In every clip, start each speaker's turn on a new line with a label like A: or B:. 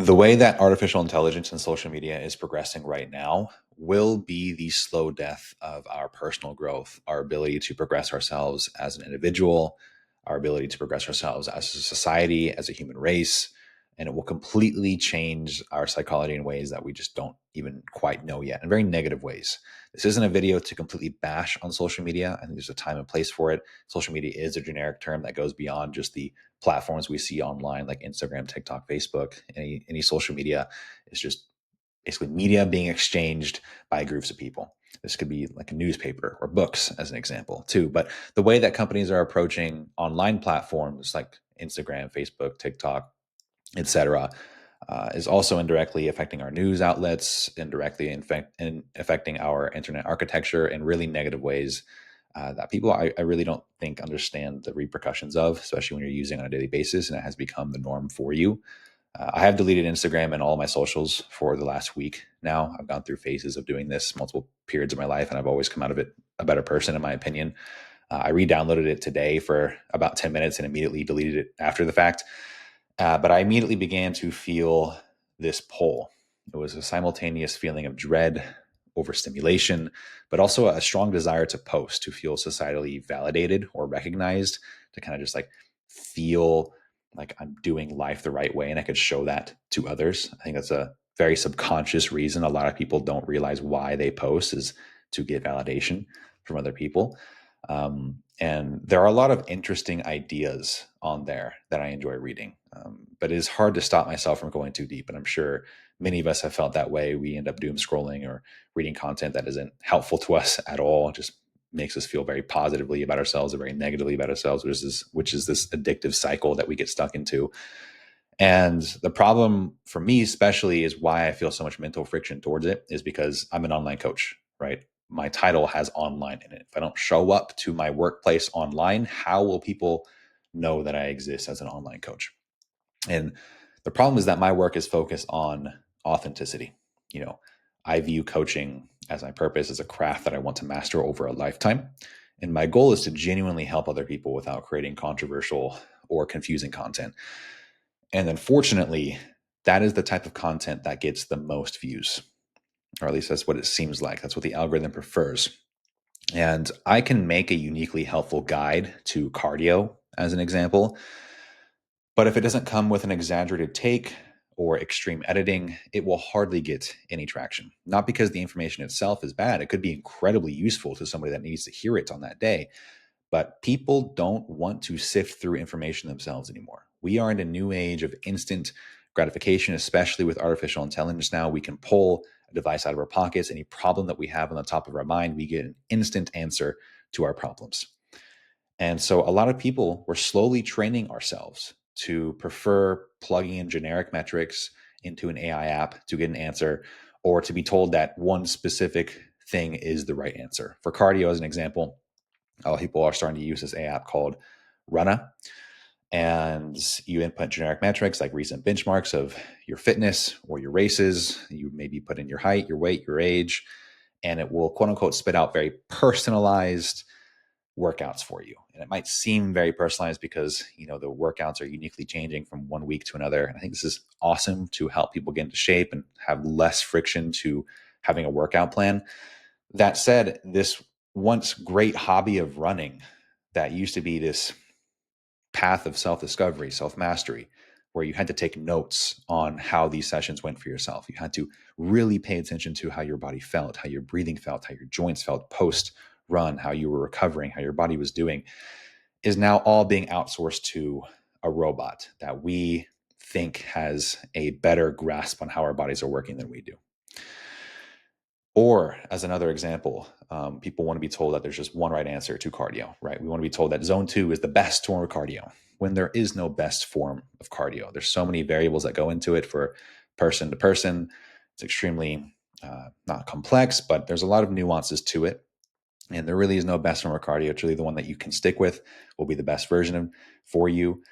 A: The way that artificial intelligence and social media is progressing right now will be the slow death of our personal growth, our ability to progress ourselves as an individual, our ability to progress ourselves as a society, as a human race. And it will completely change our psychology in ways that we just don't even quite know yet, in very negative ways. This isn't a video to completely bash on social media. I think there's a time and place for it. Social media is a generic term that goes beyond just the platforms we see online like Instagram, TikTok, Facebook. Any social media is just basically media being exchanged by groups of people. This could be like a newspaper or books as an example too. But the way that companies are approaching online platforms like Instagram, Facebook, TikTok, etc., is also indirectly affecting our news outlets, indirectly affecting our internet architecture in really negative ways that people I really don't think understand the repercussions of, especially when you're using on a daily basis and it has become the norm for you. I have deleted Instagram and all my socials for the last week now. I've gone through phases of doing this multiple periods of my life, and I've always come out of it a better person, in my opinion. I re-downloaded it today for about 10 minutes and immediately deleted it after the fact. But I immediately began to feel this pull. It was a simultaneous feeling of dread, overstimulation, but also a strong desire to post, to feel societally validated or recognized, to kind of just like feel like I'm doing life the right way and I could show that to others. I think that's a very subconscious reason a lot of people don't realize why they post is to get validation from other people. And there are a lot of interesting ideas on there that I enjoy reading. But it is hard to stop myself from going too deep. And I'm sure many of us have felt that way. We end up doom scrolling or reading content that isn't helpful to us at all. It just makes us feel very positively about ourselves or very negatively about ourselves, which is this addictive cycle that we get stuck into. And the problem for me, especially, is why I feel so much mental friction towards it is because I'm an online coach, right? My title has online in it. If I don't show up to my workplace online, how will people know that I exist as an online coach? And the problem is that my work is focused on authenticity. You know, I view coaching as my purpose, as a craft that I want to master over a lifetime. And my goal is to genuinely help other people without creating controversial or confusing content. And unfortunately, that is the type of content that gets the most views, or at least that's what it seems like. That's what the algorithm prefers. And I can make a uniquely helpful guide to cardio, as an example. But if it doesn't come with an exaggerated take or extreme editing, it will hardly get any traction. Not because the information itself is bad, it could be incredibly useful to somebody that needs to hear it on that day. But people don't want to sift through information themselves anymore. We are in a new age of instant gratification, especially with artificial intelligence. Now we can pull a device out of our pockets. Any problem that we have on the top of our mind, we get an instant answer to our problems. And so a lot of people were slowly training ourselves to prefer plugging in generic metrics into an AI app to get an answer, or to be told that one specific thing is the right answer. For cardio, as an example, people are starting to use this app called Runna, and you input generic metrics like recent benchmarks of your fitness or your races. You maybe put in your height, your weight, your age, and it will quote unquote spit out very personalized workouts for you. And it might seem very personalized because, you know, the workouts are uniquely changing from one week to another. And I think this is awesome to help people get into shape and have less friction to having a workout plan. That said, this once great hobby of running that used to be this path of self-discovery, self-mastery, where you had to take notes on how these sessions went for yourself. You had to really pay attention to how your body felt, how your breathing felt, how your joints felt post run, how you were recovering, how your body was doing, is now all being outsourced to a robot that we think has a better grasp on how our bodies are working than we do. Or, as another example, people want to be told that there's just one right answer to cardio, right? We want to be told that zone 2 is the best form of cardio when there is no best form of cardio. There's so many variables that go into it for person to person. It's extremely not complex, but there's a lot of nuances to it. And there really is no best form of cardio. It's really the one that you can stick with will be the best version of, for you.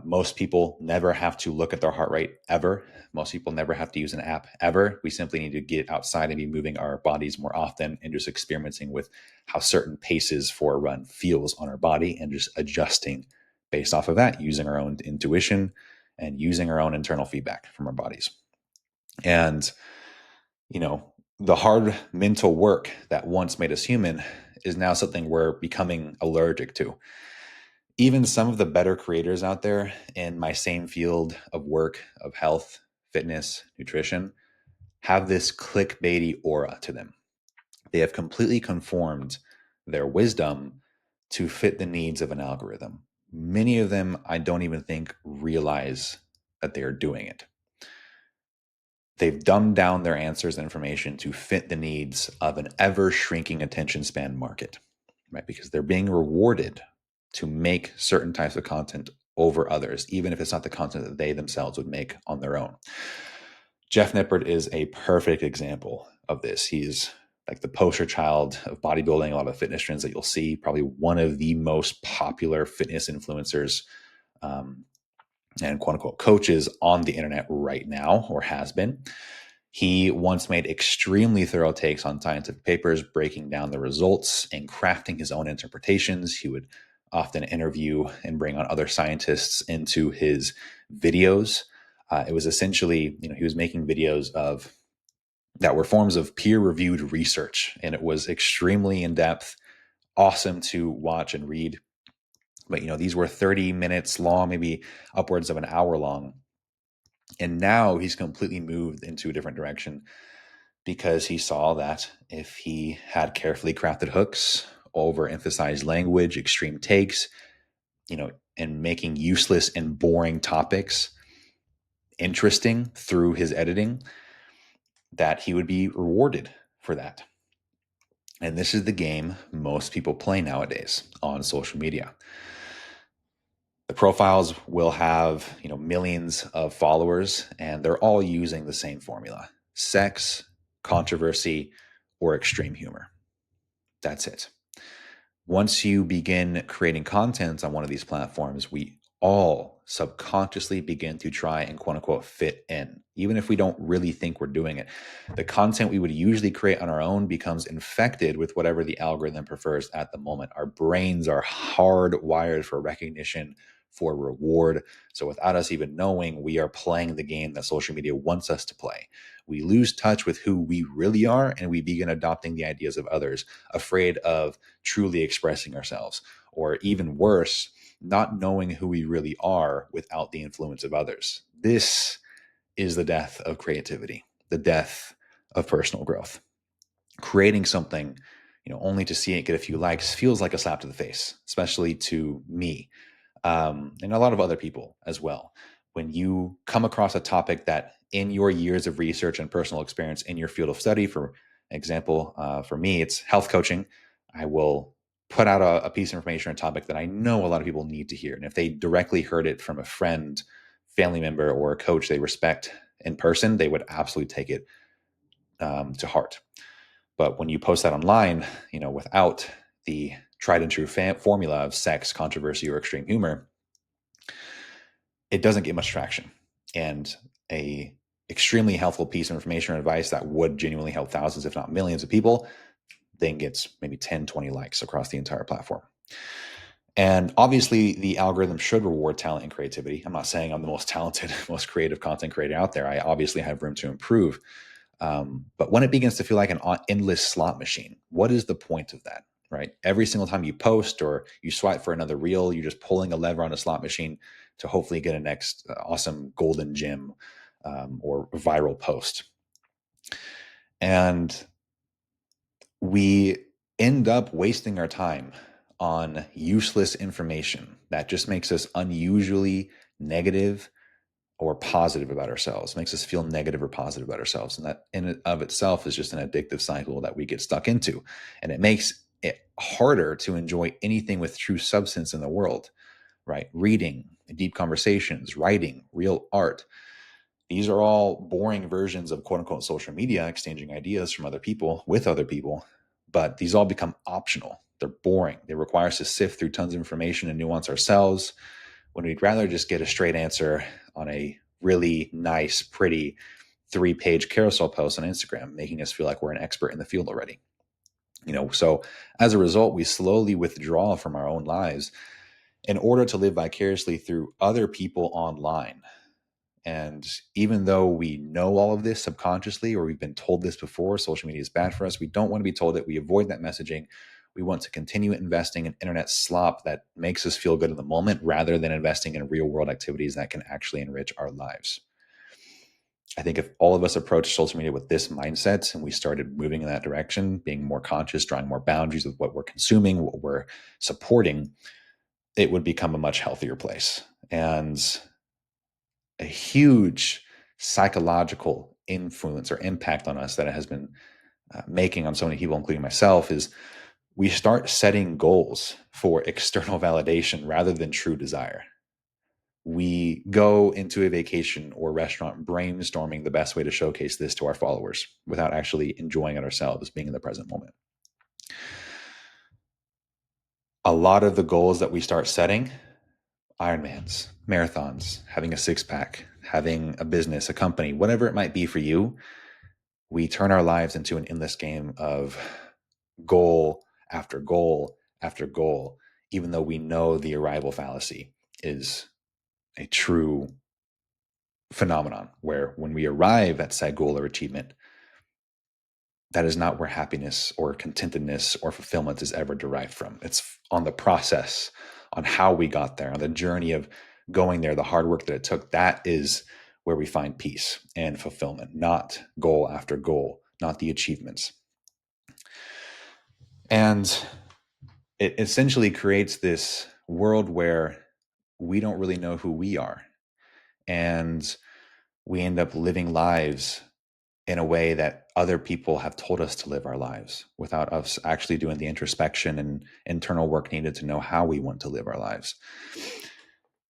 A: Most people never have to look at their heart rate ever. Most people never have to use an app ever. We simply need to get outside and be moving our bodies more often and just experimenting with how certain paces for a run feels on our body and just adjusting based off of that, using our own intuition and using our own internal feedback from our bodies. And, the hard mental work that once made us human is now something we're becoming allergic to. Even some of the better creators out there in my same field of work, of health, fitness, nutrition, have this clickbaity aura to them. They have completely conformed their wisdom to fit the needs of an algorithm. Many of them, I don't even think, realize that they are doing it. They've dumbed down their answers and information to fit the needs of an ever shrinking attention span market, right? Because they're being rewarded to make certain types of content over others, even if it's not the content that they themselves would make on their own. Jeff Nippert is a perfect example of this. He's like the poster child of bodybuilding, a lot of fitness trends that you'll see, probably one of the most popular fitness influencers and quote unquote coaches on the internet right now, or has been. He once made extremely thorough takes on scientific papers, breaking down the results and crafting his own interpretations. He would often interview and bring on other scientists into his videos. It was essentially, he was making videos of that were forms of peer-reviewed research, and it was extremely in-depth, awesome to watch and read. But these were 30 minutes long, maybe upwards of an hour long. And now he's completely moved into a different direction because he saw that if he had carefully crafted hooks, overemphasized language, extreme takes, and making useless and boring topics interesting through his editing, that he would be rewarded for that. And this is the game most people play nowadays on social media. The profiles will have, millions of followers, and they're all using the same formula: sex, controversy, or extreme humor. That's it. Once you begin creating content on one of these platforms, we all subconsciously begin to try and quote unquote fit in, even if we don't really think we're doing it. The content we would usually create on our own becomes infected with whatever the algorithm prefers at the moment. Our brains are hardwired for recognition, for reward. So without us even knowing, we are playing the game that social media wants us to play. We lose touch with who we really are, and we begin adopting the ideas of others, afraid of truly expressing ourselves, or even worse, not knowing who we really are without the influence of others. This is the death of creativity, the death of personal growth. Creating something, only to see it get a few likes feels like a slap to the face, especially to me, and a lot of other people as well. When you come across a topic that, in your years of research and personal experience in your field of study, for example, for me, it's health coaching, I will put out a piece of information or a topic that I know a lot of people need to hear. And if they directly heard it from a friend, family member, or a coach they respect in person, they would absolutely take it to heart. But when you post that online, without the tried and true formula of sex, controversy, or extreme humor, it doesn't get much traction. And a extremely helpful piece of information or advice that would genuinely help thousands, if not millions of people, then gets maybe 10, 20 likes across the entire platform. And obviously, the algorithm should reward talent and creativity. I'm not saying I'm the most talented, most creative content creator out there. I obviously have room to improve. But when it begins to feel like an endless slot machine, what is the point of that, right? Every single time you post or you swipe for another reel, you're just pulling a lever on a slot machine to hopefully get a next awesome golden gem or viral post. And we end up wasting our time on useless information that just makes us unusually negative or positive about ourselves, makes us feel negative or positive about ourselves. And that in and of itself is just an addictive cycle that we get stuck into. And it makes it harder to enjoy anything with true substance in the world, right? Reading, deep conversations, writing, real art. These are all boring versions of quote unquote social media, exchanging ideas from other people with other people. But these all become optional. They're boring. They require us to sift through tons of information and nuance ourselves, when we'd rather just get a straight answer on a really nice, pretty 3-page carousel post on Instagram, making us feel like we're an expert in the field already. So as a result, we slowly withdraw from our own lives in order to live vicariously through other people online. And even though we know all of this subconsciously, or we've been told this before, social media is bad for us, we don't want to be told it. We avoid that messaging. We want to continue investing in internet slop that makes us feel good in the moment rather than investing in real world activities that can actually enrich our lives. I think if all of us approached social media with this mindset and we started moving in that direction, being more conscious, drawing more boundaries with what we're consuming, what we're supporting, it would become a much healthier place. And a huge psychological influence or impact on us that it has been making on so many people, including myself, is we start setting goals for external validation rather than true desire. We go into a vacation or restaurant brainstorming the best way to showcase this to our followers without actually enjoying it ourselves, being in the present moment. A lot of the goals that we start setting, Ironmans, marathons, having a six pack, having a business, a company, whatever it might be for you, we turn our lives into an endless game of goal after goal after goal, even though we know the arrival fallacy is a true phenomenon where when we arrive at said goal or achievement, that is not where happiness or contentedness or fulfillment is ever derived from. It's on the process, on how we got there, on the journey of going there, the hard work that it took. That is where we find peace and fulfillment, not goal after goal, not the achievements. And it essentially creates this world where we don't really know who we are. And we end up living lives in a way that other people have told us to live our lives without us actually doing the introspection and internal work needed to know how we want to live our lives.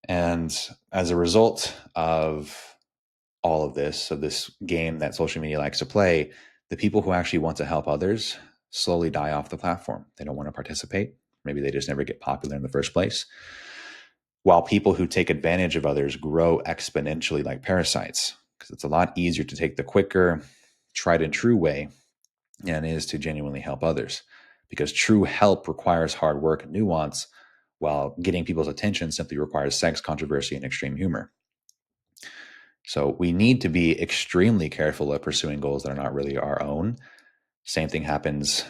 A: And as a result of all of this, of this game that social media likes to play, the people who actually want to help others slowly die off the platform. They don't want to participate. Maybe they just never get popular in the first place. While people who take advantage of others grow exponentially like parasites, because it's a lot easier to take the quicker, tried and true way than it is to genuinely help others. Because true help requires hard work and nuance, while getting people's attention simply requires sex, controversy, and extreme humor. So we need to be extremely careful of pursuing goals that are not really our own. Same thing happens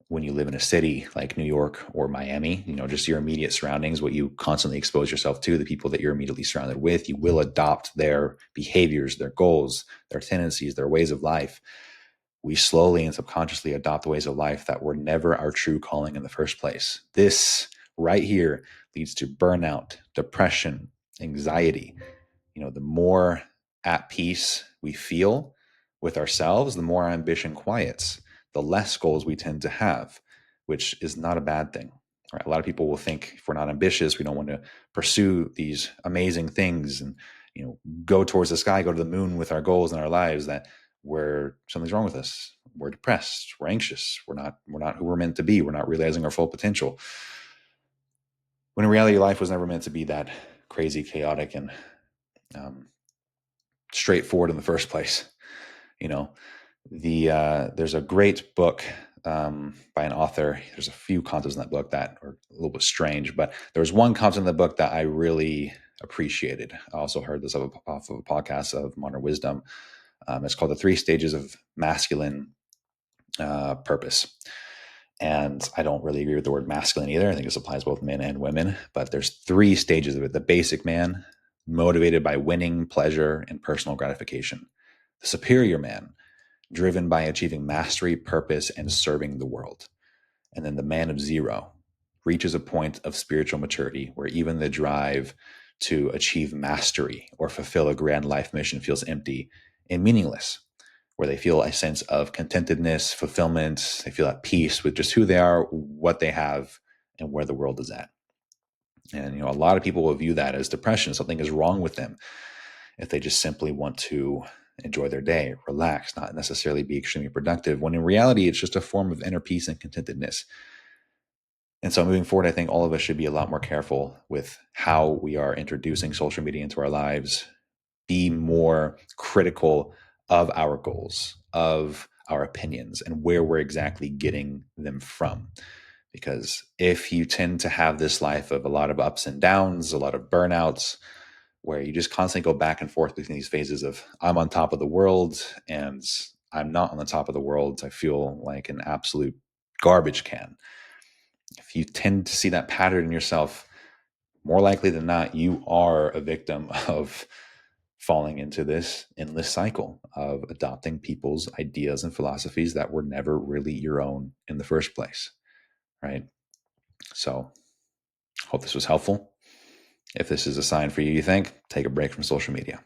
A: when you live in a city like New York or Miami, just your immediate surroundings, what you constantly expose yourself to, the people that you're immediately surrounded with, you will adopt their behaviors, their goals, their tendencies, their ways of life. We slowly and subconsciously adopt ways of life that were never our true calling in the first place. This right here leads to burnout, depression, anxiety. The more at peace we feel with ourselves, the more our ambition quiets, the less goals we tend to have, which is not a bad thing. Right? A lot of people will think if we're not ambitious, we don't want to pursue these amazing things and go towards the sky, go to the moon with our goals in our lives, that something's wrong with us. We're depressed, we're anxious, we're not who we're meant to be, we're not realizing our full potential. When in reality, life was never meant to be that crazy, chaotic, and straightforward in the first place. There's a great book by an author. There's a few concepts in that book that are a little bit strange, but there was one concept in the book that I really appreciated. I also heard this off of a podcast of Modern Wisdom. It's called The Three Stages of Masculine Purpose. And I don't really agree with the word masculine either. I think this applies both men and women, but there's three stages of it. The basic man, motivated by winning, pleasure, and personal gratification. The superior man, driven by achieving mastery, purpose, and serving the world. And then the man of zero reaches a point of spiritual maturity where even the drive to achieve mastery or fulfill a grand life mission feels empty and meaningless, where they feel a sense of contentedness, fulfillment. They feel at peace with just who they are, what they have, and where the world is at. And a lot of people will view that as depression. Something is wrong with them if they just simply want to enjoy their day, relax, not necessarily be extremely productive, when in reality, it's just a form of inner peace and contentedness. And so moving forward, I think all of us should be a lot more careful with how we are introducing social media into our lives, be more critical of our goals, of our opinions, and where we're exactly getting them from. Because if you tend to have this life of a lot of ups and downs, a lot of burnouts, where you just constantly go back and forth between these phases of I'm on top of the world and I'm not on the top of the world. I feel like an absolute garbage can. If you tend to see that pattern in yourself, more likely than not, you are a victim of falling into this endless cycle of adopting people's ideas and philosophies that were never really your own in the first place, right? So, hope this was helpful. If this is a sign for you, you think, take a break from social media.